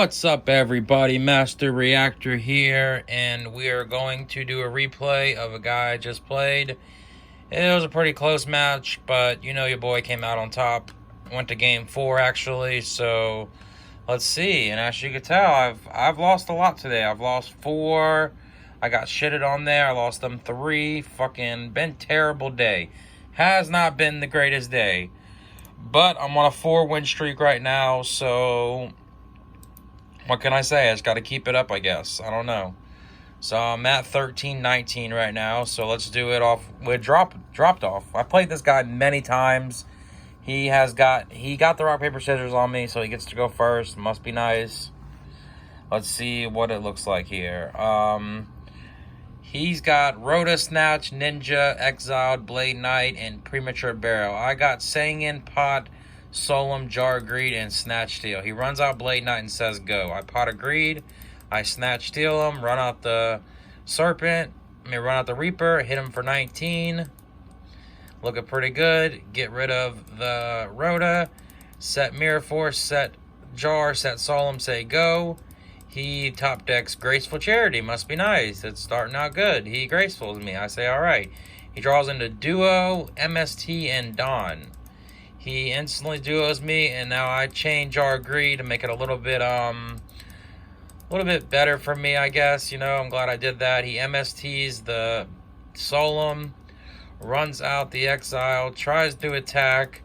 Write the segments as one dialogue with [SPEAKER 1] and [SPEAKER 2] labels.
[SPEAKER 1] What's up, everybody? Master Reactor here, and we are going to do a replay of a guy I just played. It was a pretty close match, but you know your boy came out on top. Went to game 4 actually, so let's see. And as you can tell, I've lost a lot today. I've lost 4. I got shitted on there. I lost them 3. Fucking been terrible day. Has not been the greatest day, but I'm on a 4-win streak right now, so what can I say? I just got to keep it up, I guess. I don't know. So I'm at 13-19 right now. So let's do it off with Droppedoff. I played this guy many times. He got the rock paper scissors on me, so he gets to go first. Must be nice. Let's see what it looks like here. He's got Rhoda, Snatch, Ninja, Exiled, Blade Knight, and Premature Barrel. I got Sangin, Pot, Solemn, Jar Greed, and Snatch Steal. He runs out Blade Knight and says go. I Pot of Greed. I Snatch Steal him. Run out the Serpent. Run out the Reaper. Hit him for 19. Looking pretty good. Get rid of the Rhoda. Set Mirror Force. Set Jar. Set Solemn. Say go. He top decks Graceful Charity. Must be nice. It's starting out good. He gracefuls me. I say alright. He draws into Duo, MST, and Dawn. He instantly duos me, and now I chain Jar Greed to make it a little bit better for me, I guess. You know, I'm glad I did that. He MSTs the Solemn, runs out the Exile, tries to attack.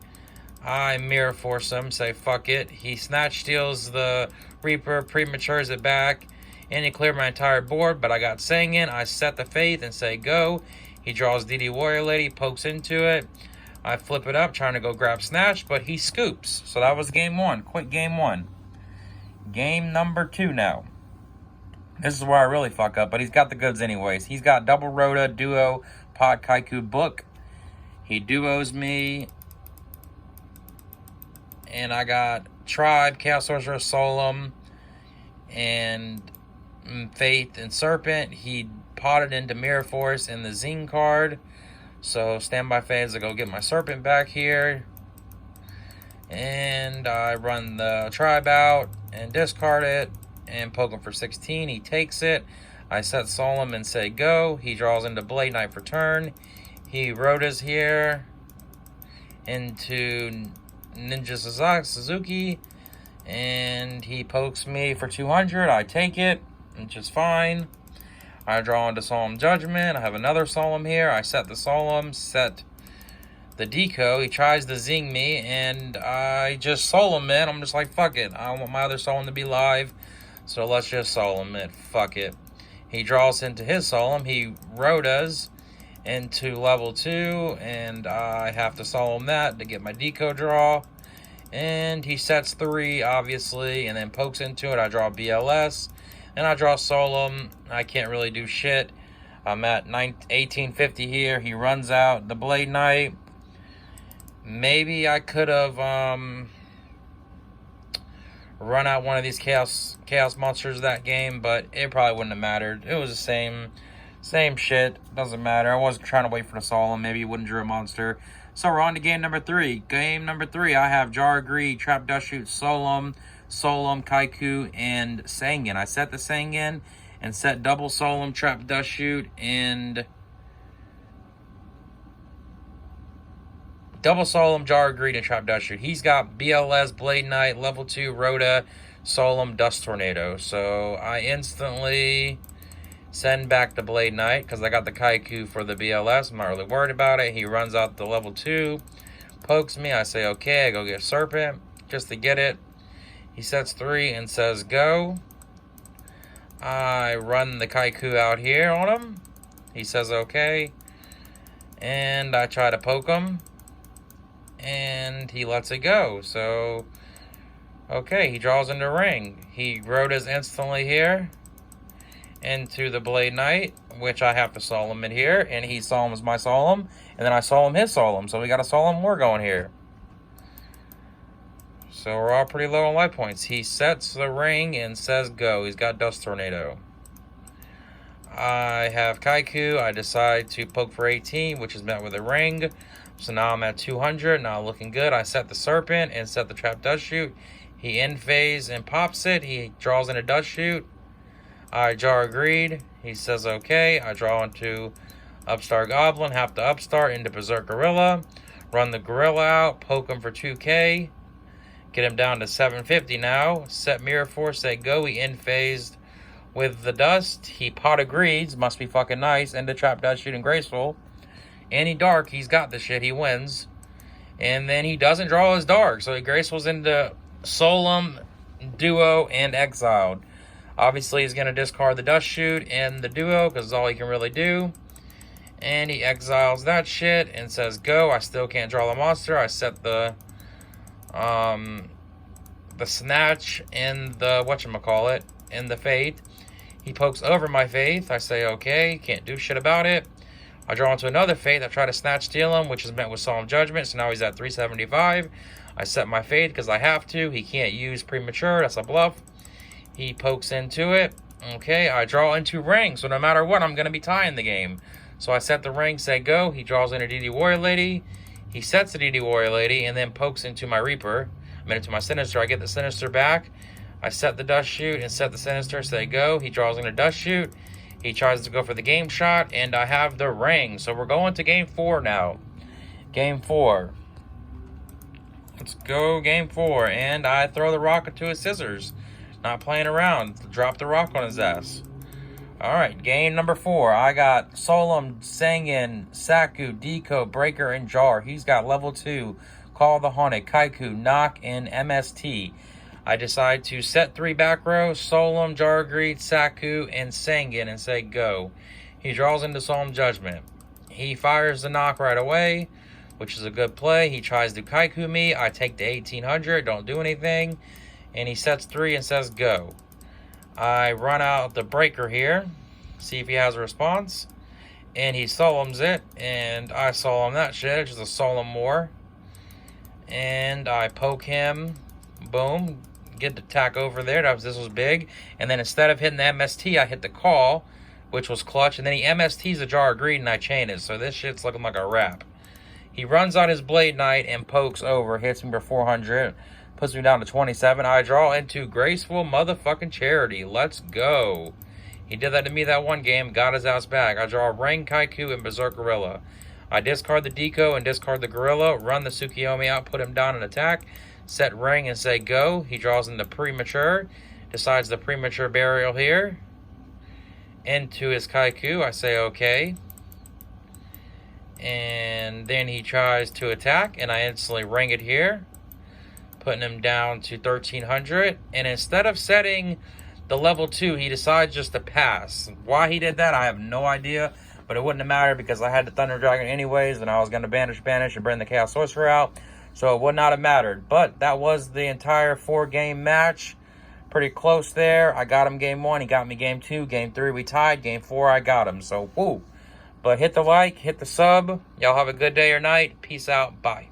[SPEAKER 1] I Mirror Force him, say fuck it. He Snatch Steals the Reaper, prematures it back, and he cleared my entire board, but I got Sangin. I set the Faith and say go. He draws DD Warrior Lady, pokes into it. I flip it up, trying to go grab Snatch, but he scoops. So that was game 1. Quick game 1. Game number 2 now. This is where I really fuck up, but he's got the goods anyways. He's got double Rhoda, Duo, Pod, Kaiku, Book. He duos me. And I got Tribe, Chaos Sorcerer, Solemn, and Faith and Serpent. He potted into Mirror Force and the Zing card. So standby phase to go get my Serpent back here. And I run the Tribe out and discard it and poke him for 16. He takes it. I set Solemn and say go. He draws into Blade Knight for turn. He Rhoda's here into Ninja Suzuki. And he pokes me for 200. I take it, which is fine. I draw into Solemn Judgment. I have another Solemn here. I set the Solemn, set the Deco. He tries to zing me, and I just Solemn it. I'm just like, fuck it. I want my other Solemn to be live, so let's just Solemn it. Fuck it. He draws into his Solemn. He Rhodas into level 2, and I have to Solemn that to get my Deco draw. And he sets 3, obviously, and then pokes into it. I draw BLS. And I draw Solemn. I can't really do shit. I'm at 1850 here. He runs out the Blade Knight. Maybe I could have run out one of these chaos monsters that game, but it probably wouldn't have mattered. It was the same shit. Doesn't matter. I wasn't trying to wait for the Solemn. Maybe he wouldn't draw a monster. So we're on to game number 3. Game number 3, I have Jar Greed, Trap Dust Shoot, Solemn, Kaiku, and Sangin. I set the Sangin and set double Solemn, Trap Dust Shoot, and double Solemn, Jar Greed, and Trap Dust Shoot. He's got BLS, Blade Knight, level 2, Rhoda, Solemn, Dust Tornado. So I instantly send back the Blade Knight because I got the Kaiku for the BLS. I'm not really worried about it. He runs out the level 2, pokes me. I say okay. I go get Serpent just to get it. He sets 3 and says go. I run the Kaiku out here on him. He says okay. And I try to poke him. And he lets it go. So, okay, he draws into ring. He Rhoda's instantly here into the Blade Knight, which I have to Solemn it here. And he Solemns my Solemn. And then I Solemn his Solemn. So we got a Solemn war going here. So we're all pretty low on life points. He sets the ring and says go. He's got Dust Tornado. I have Kaiku. I decide to poke for 18, which is met with a ring. So now I'm at 200. Now looking good. I set the Serpent and set the Trap Dust Shoot. He end phase and pops it. He draws in a dust shoot. I draw a greed. He says okay. I draw into Upstart Goblin, have to upstart into Berserk Gorilla. Run the Gorilla out, poke him for 2k. Get him down to 750 now. Set Mirror Force, say go. He end phased with the dust. He pot of greeds, must be fucking nice. End the trap, dust shooting graceful. And he dark, he's got the shit, he wins. And then he doesn't draw his dark, so he gracefuls into Solemn, Duo, and Exiled. Obviously, he's going to discard the Dust Shoot and the Duo, because it's all he can really do. And he exiles that shit and says, go. I still can't draw the monster. I set the Snatch and the whatchamacallit, and the Faith. He pokes over my Faith. I say, okay, can't do shit about it. I draw into another Faith. I try to Snatch steal him, which is met with Solemn Judgment, so now he's at 375. I set my Faith because I have to. He can't use Premature. That's a bluff. He pokes into it. Okay, I draw into Ring, so no matter what, I'm going to be tying the game. So I set the Ring, say go. He draws into DD Warrior Lady. He sets the DD Warrior Lady and then pokes into my Reaper. I mean, into my Sinister. I get the Sinister back. I set the Dust Shoot and set the Sinister, say go. He draws into Dust Shoot. He tries to go for the game shot, and I have the Ring. So we're going to game 4 now. Game 4. Let's go game 4. And I throw the rock into his scissors. Not playing around. Drop the rock on his ass. Alright, game number 4. I got Solemn, Sangan, Saku, Deco, Breaker, and Jar. He's got level 2. Call the Haunted, Kaiku, Knock, and MST. I decide to set 3 back rows, Solemn, Jar Greed, Saku, and Sangan, and say go. He draws into Solemn Judgment. He fires the Knock right away, which is a good play. He tries to Kaiku me. I take the 1800, don't do anything. And he sets 3 and says go. I run out the Breaker here, see if he has a response. And he Solemns it, and I Solemn that shit. It's just a Solemn more. And I poke him. Boom. Get the attack over there. This was big. And then instead of hitting the MST, I hit the Call, which was clutch. And then he MSTs a Jar of Greed, and I chain it. So this shit's looking like a wrap. He runs out his Blade Knight and pokes over. Hits me for 400. Puts me down to 27. I draw into Graceful Motherfucking Charity. Let's go. He did that to me that one game. Got his ass back. I draw Ring, Kaiku, and Berserk Gorilla. I discard the Deco and discard the Gorilla. Run the Tsukiyomi out. Put him down and attack. Set Ring and say go. He draws into Premature. Decides the Premature Burial here. Into his Kaiku. I say okay. And then he tries to attack. And I instantly Ring it here. Putting him down to 1300. And instead of setting the level 2, he decides just to pass. Why he did that, I have no idea. But it wouldn't have mattered because I had the Thunder Dragon anyways. And I was going to banish and bring the Chaos Sorcerer out. So it would not have mattered. But that was the entire 4-game match. Pretty close there. I got him game 1. He got me game 2. Game 3 we tied. Game 4 I got him. So woo. But hit the like. Hit the sub. Y'all have a good day or night. Peace out. Bye.